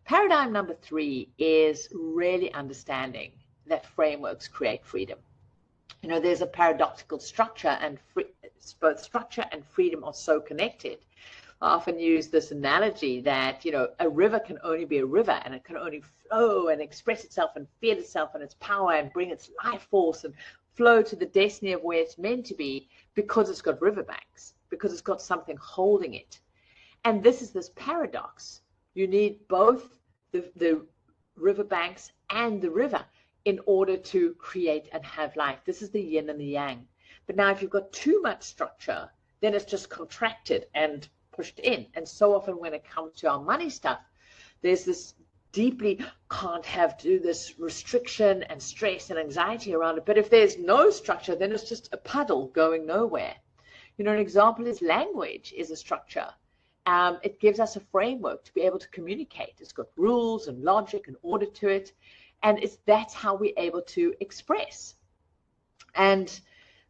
Paradigm number 3 is really understanding that frameworks create freedom. You know, there's a paradoxical structure, and both structure and freedom are so connected. I often use this analogy that, you know, a river can only be a river, and it can only flow and express itself and feel itself and its power and bring its life force and flow to the destiny of where it's meant to be, because it's got riverbanks, because it's got something holding it. And this is this paradox. You need both the riverbanks and the river in order to create and have life. This is the yin and the yang. But now if you've got too much structure, then it's just contracted and pushed in. And so often when it comes to our money stuff, there's this deeply can't have to do this restriction and stress and anxiety around it. But if there's no structure, then it's just a puddle going nowhere. You know, an example is language is a structure. It gives us a framework to be able to communicate. It's got rules and logic and order to it. And that's how we're able to express. And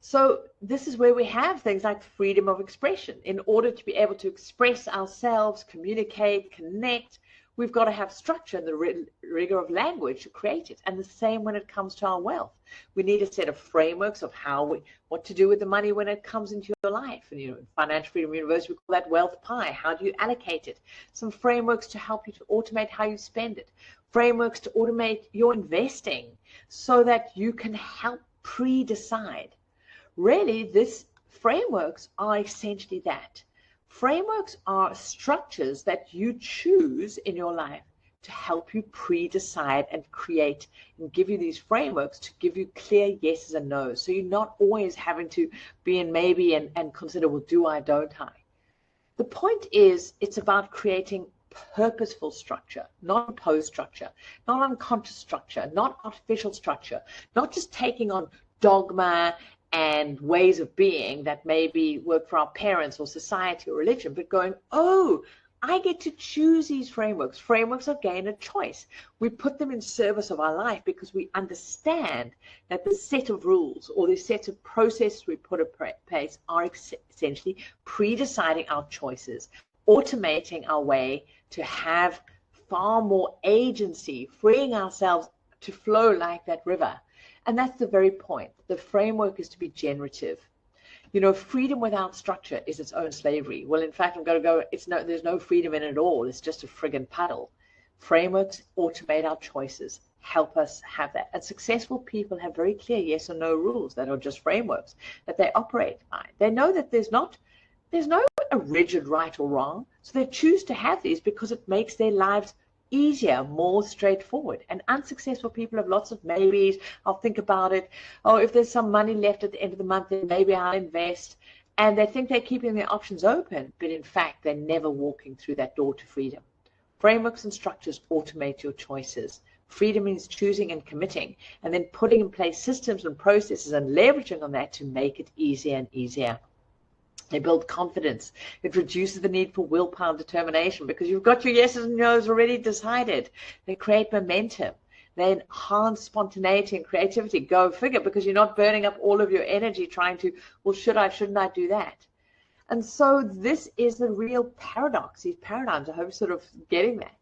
so this is where we have things like freedom of expression. In order to be able to express ourselves, communicate, connect, we've got to have structure and the rigor of language to create it. And the same when it comes to our wealth. We need a set of frameworks of what to do with the money when it comes into your life. And, you know, in Financial Freedom University, we call that wealth pie. How do you allocate it? Some frameworks to help you to automate how you spend it. Frameworks to automate your investing so that you can help pre-decide. Really, these frameworks are essentially that. Frameworks are structures that you choose in your life to help you pre-decide and create and give you these frameworks to give you clear yeses and nos. So you're not always having to be in maybe and consider, well, do I, don't I? The point is, it's about creating purposeful structure, not imposed structure, not unconscious structure, not artificial structure, not just taking on dogma and ways of being that maybe work for our parents or society or religion, but going, oh, I get to choose these frameworks. Frameworks are again a choice. We put them in service of our life because we understand that the set of rules or the set of processes we put in place are essentially pre-deciding our choices, automating our way to have far more agency, freeing ourselves to flow like that river. And that's the very point. The framework is to be generative. You know, freedom without structure is its own slavery. Well, in fact, I'm going to go, there's no freedom in it at all. It's just a friggin' puddle. Frameworks automate our choices, help us have that. And successful people have very clear yes or no rules that are just frameworks that they operate by. They know that there's no a rigid right or wrong. So they choose to have these because it makes their lives easier, more straightforward. And unsuccessful people have lots of maybes. I'll think about it. Oh, if there's some money left at the end of the month, then maybe I'll invest. And they think they're keeping their options open, but in fact, they're never walking through that door to freedom. Frameworks and structures automate your choices. Freedom means choosing and committing, and then putting in place systems and processes and leveraging on that to make it easier and easier. They build confidence. It reduces the need for willpower and determination because you've got your yeses and nos already decided. They create momentum. They enhance spontaneity and creativity. Go figure, because you're not burning up all of your energy trying to, well, should I, shouldn't I do that? And so this is the real paradox, these paradigms. I hope you're sort of getting that.